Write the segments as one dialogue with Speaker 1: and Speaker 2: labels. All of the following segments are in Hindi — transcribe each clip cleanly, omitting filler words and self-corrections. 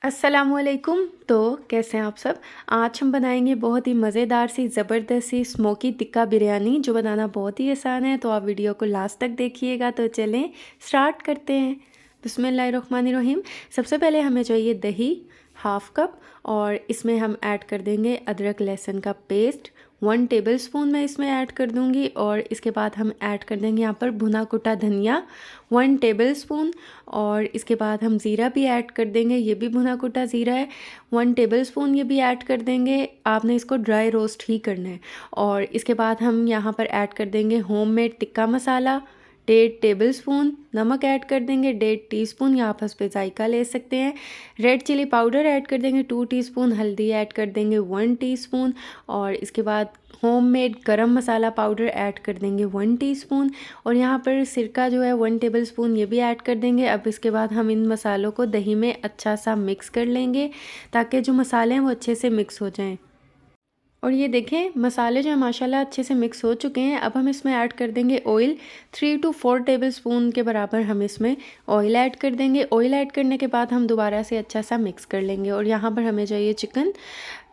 Speaker 1: अस्सलामुअलैकुम। तो कैसे हैं आप सब। आज हम बनाएंगे बहुत ही मज़ेदार सी ज़बरदस्त सी स्मोकी टिक्का बिरयानी, जो बनाना बहुत ही आसान है। तो आप वीडियो को लास्ट तक देखिएगा। तो चलें स्टार्ट करते हैं। बिस्मिल्लाहिर्रहमानिर्रहीम। सबसे पहले हमें चाहिए दही हाफ़ कप, और इसमें हम ऐड कर देंगे अदरक लहसुन का पेस्ट 1 टेबलस्पून मैं इसमें ऐड कर दूंगी। और इसके बाद हम ऐड कर देंगे यहाँ पर भुना कुटा धनिया 1 टेबलस्पून। और इसके बाद हम ज़ीरा भी ऐड कर देंगे, ये भी भुना कुटा ज़ीरा है 1 टेबलस्पून, ये भी ऐड कर देंगे। आपने इसको ड्राई रोस्ट ही करना है। और इसके बाद हम यहाँ पर ऐड कर देंगे होममेड टिक्का मसाला 1.5 टेबलस्पून, नमक ऐड कर देंगे 1.5 टीस्पून, या आप इस पे जायका ले सकते हैं। रेड चिली पाउडर ऐड कर देंगे 2 टीस्पून, हल्दी ऐड कर देंगे 1 टीस्पून। और इसके बाद होममेड गरम मसाला पाउडर ऐड कर देंगे 1 टीस्पून। और यहाँ पर सिरका जो है 1 टेबलस्पून, ये भी ऐड कर देंगे। अब इसके बाद हम इन मसालों को दही में अच्छा सा मिक्स कर लेंगे, ताकि जो मसाले हैं वो अच्छे से मिक्स हो जाएं। और ये देखें मसाले जो है माशाल्लाह अच्छे से मिक्स हो चुके हैं। अब हम इसमें ऐड कर देंगे ऑयल 3 to 4 टेबलस्पून के बराबर हम इसमें ऑयल ऐड कर देंगे। ऑयल ऐड करने के बाद हम दोबारा से अच्छा सा मिक्स कर लेंगे। और यहाँ पर हमें चाहिए चिकन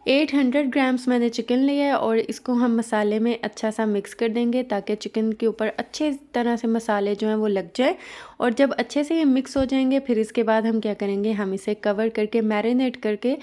Speaker 1: 800 ग्राम्स मैंने चिकन लिया है, और इसको हम मसाले में अच्छा सा मिक्स कर देंगे, ताकि चिकन के ऊपर अच्छे तरह से मसाले जो हैं वो लग जाए। और जब अच्छे से ये मिक्स हो जाएंगे, फिर इसके बाद हम क्या करेंगे, हम इसे कवर करके मैरिनेट करके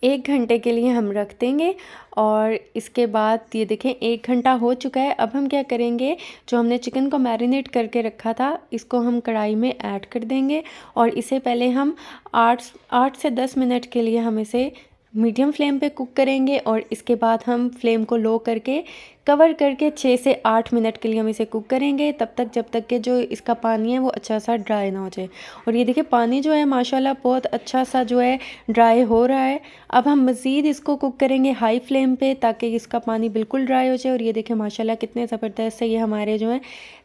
Speaker 1: 1 घंटे के लिए हम रख देंगे। और इसके बाद ये देखें 1 घंटा हो चुका है। अब हम क्या करेंगे, जो हमने चिकन को मैरिनेट करके रखा था, इसको हम कढ़ाई में ऐड कर देंगे। और इसे पहले हम 8 से 10 मिनट के लिए हम इसे मीडियम फ्लेम पे कुक करेंगे। और इसके बाद हम फ्लेम को लो करके कवर करके 6 से 8 मिनट के लिए हम इसे कुक करेंगे, तब तक जब तक कि जो इसका पानी है वो अच्छा सा ड्राई ना हो जाए। और ये देखिए पानी जो है माशाल्लाह बहुत अच्छा सा जो है ड्राई हो रहा है। अब हम मज़ीद इसको कुक करेंगे हाई फ्लेम पे, ताकि इसका पानी बिल्कुल ड्राई हो जाए। और ये देखिए माशाल्लाह कितने ज़बरदस्त से ये हमारे जो है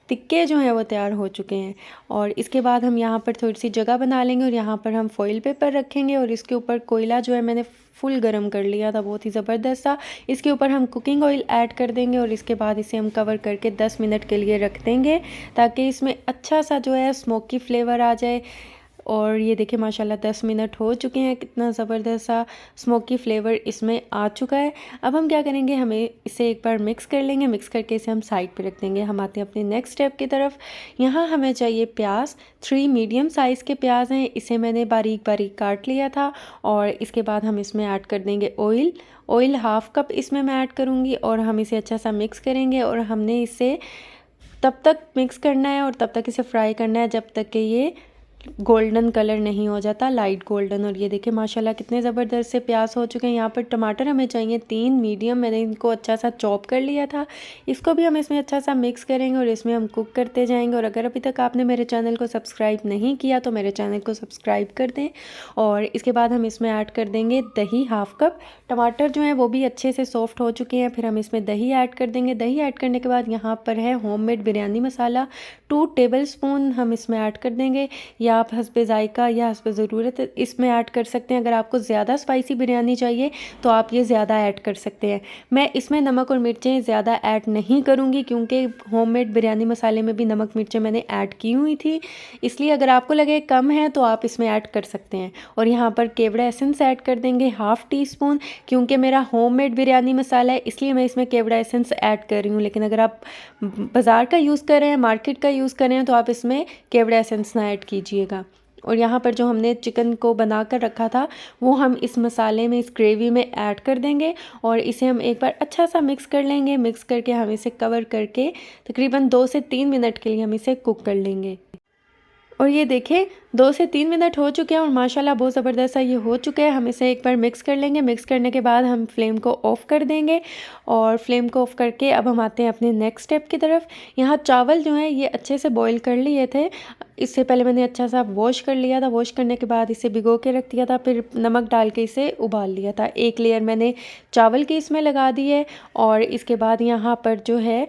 Speaker 1: टिक्के जो हैं वो तैयार हो चुके हैं। और इसके बाद हम यहाँ पर थोड़ी सी जगह बना लेंगे, और यहाँ पर हम फॉइल पेपर रखेंगे। और इसके ऊपर कोयला जो है मैंने फुल गरम कर लिया था, बहुत ही ज़बरदस्त सा। इसके ऊपर हम कुकिंग ऑयल ऐड कर देंगे, और इसके बाद इसे हम कवर करके 10 मिनट के लिए रख देंगे, ताकि इसमें अच्छा सा जो है स्मोकी फ्लेवर आ जाए। और ये देखिए माशाल्लाह 10 मिनट हो चुके हैं, कितना ज़बरदस्त सा स्मोकी फ्लेवर इसमें आ चुका है। अब हम क्या करेंगे, हमें इसे एक बार मिक्स कर लेंगे। मिक्स करके इसे हम साइड पे रख देंगे। हम आते हैं अपने नेक्स्ट स्टेप की तरफ। यहाँ हमें चाहिए प्याज 3 मीडियम साइज़ के प्याज हैं, इसे मैंने बारीक बारीक काट लिया था। और इसके बाद हम इसमें ऐड कर देंगे ऑयल हाफ़ कप इसमें मैं ऐड करूँगी। और हम इसे अच्छा सा मिक्स करेंगे, और हमने इसे तब तक मिक्स करना है और तब तक इसे फ्राई करना है जब तक कि ये गोल्डन कलर नहीं हो जाता, लाइट गोल्डन। और ये देखिए माशाल्लाह कितने ज़बरदस्त से प्याज हो चुके हैं। यहाँ पर टमाटर हमें चाहिए 3 मीडियम, मैंने इनको अच्छा सा चॉप कर लिया था। इसको भी हम इसमें अच्छा सा मिक्स करेंगे, और इसमें हम कुक करते जाएंगे। और अगर अभी तक आपने मेरे चैनल को सब्सक्राइब नहीं किया तो मेरे चैनल को सब्सक्राइब कर दें। और इसके बाद हम इसमें ऐड कर देंगे दही हाफ़ कप। टमाटर जो है वो भी अच्छे से सॉफ्ट हो चुके हैं, फिर हम इसमें दही ऐड कर देंगे। दही ऐड करने के बाद यहाँ पर है होममेड बिरयानी मसाला 2 टेबलस्पून हम इसमें ऐड कर देंगे, या आप हस्बे ज़ायका या हस्बे ज़रूरत इसमें ऐड कर सकते हैं। अगर आपको ज़्यादा स्पाइसी बिरयानी चाहिए तो आप ये ज़्यादा ऐड कर सकते हैं। मैं इसमें नमक और मिर्चें ज़्यादा ऐड नहीं करूँगी, क्योंकि होममेड बिरयानी मसाले में भी नमक मिर्चें मैंने ऐड की हुई थी, इसलिए अगर आपको लगे कम है तो आप इसमें ऐड कर सकते हैं। और यहाँ पर केवड़ा एसेंस ऐड कर देंगे 1/2 टीस्पून, क्योंकि मेरा होममेड बिरयानी मसाला है इसलिए मैं इसमें केवड़ा एसेंस ऐड कर रही हूँ। लेकिन अगर आप बाज़ार का यूज़ कर रहे हैं, मार्केट का यूज़ कर रहे हैं, तो आप इसमें केवड़ा एसेंस ना ऐड कीजिएगा। और यहाँ पर जो हमने चिकन को बना कर रखा था वो हम इस मसाले में, इस ग्रेवी में ऐड कर देंगे। और इसे हम एक बार अच्छा सा मिक्स कर लेंगे। मिक्स करके हम इसे कवर करके तकरीबन 2 से 3 मिनट के लिए हम इसे कुक कर लेंगे। और ये देखें 2 से 3 मिनट हो चुके हैं, और माशाल्लाह बहुत ज़बरदस्त सा ये हो चुका है। हम इसे एक बार मिक्स कर लेंगे। मिक्स करने के बाद हम फ्लेम को ऑफ़ कर देंगे। और फ्लेम को ऑफ़ करके अब हम आते हैं अपने नेक्स्ट स्टेप की तरफ। यहाँ चावल जो हैं ये अच्छे से बॉईल कर लिए थे, इससे पहले मैंने अच्छा सा वॉश कर लिया था। वॉश करने के बाद इसे भिगो के रख दिया था, फिर नमक डाल के इसे उबाल लिया था। एक लेयर मैंने चावल की इसमें लगा दी है। और इसके बाद यहाँ पर जो है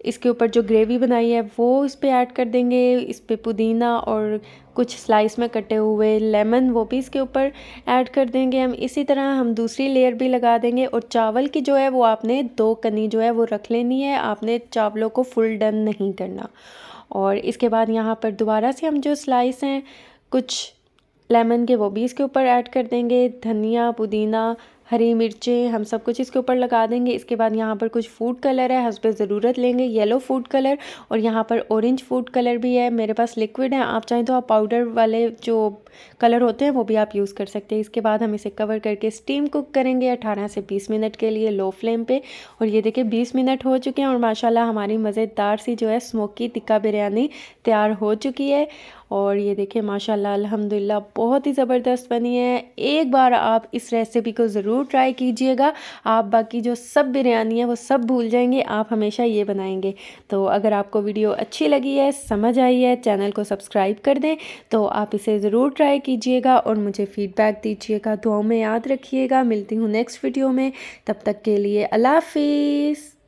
Speaker 1: इसके ऊपर जो ग्रेवी बनाई है वो इस पे ऐड कर देंगे। इस पे पुदीना और कुछ स्लाइस में कटे हुए लेमन वो भी इसके ऊपर ऐड कर देंगे हम। इसी तरह हम दूसरी लेयर भी लगा देंगे। और चावल की जो है वो आपने 2 कनी जो है वो रख लेनी है, आपने चावलों को फुल डन नहीं करना। और इसके बाद यहाँ पर दोबारा से हम जो स्लाइस हैं कुछ लेमन के वो भी इसके ऊपर ऐड कर देंगे। धनिया, पुदीना, हरी मिर्चें हम सब कुछ इसके ऊपर लगा देंगे। इसके बाद यहाँ पर कुछ फूड कलर है, हस्बे ज़रूरत लेंगे येलो फूड कलर, और यहाँ पर ऑरेंज फूड कलर भी है। मेरे पास लिक्विड है, आप चाहें तो आप पाउडर वाले जो कलर होते हैं वो भी आप यूज़ कर सकते हैं। इसके बाद हम इसे कवर करके स्टीम कुक करेंगे 18 से 20 मिनट के लिए लो फ्लेम पे। और ये देखिए 20 मिनट हो चुके हैं और माशाल्लाह हमारी मज़ेदार सी जो है स्मोकी टिक्का बिरयानी तैयार हो चुकी है। और ये देखिए माशाल्लाह अल्हम्दुलिल्लाह बहुत ही ज़बरदस्त बनी है। एक बार आप इस रेसिपी को ज़रूर ट्राई कीजिएगा, आप बाकी जो सब बिरयानी है वो सब भूल जाएंगे, आप हमेशा ये बनाएंगे। तो अगर आपको वीडियो अच्छी लगी है, समझ आई है, चैनल को सब्सक्राइब कर दें, तो आप इसे ज़रूर ट्राई कीजिएगा और मुझे फ़ीडबैक दीजिएगा। दुआओं में याद रखिएगा। मिलती हूँ नेक्स्ट वीडियो में, तब तक के लिए अल्लाह हाफिज़।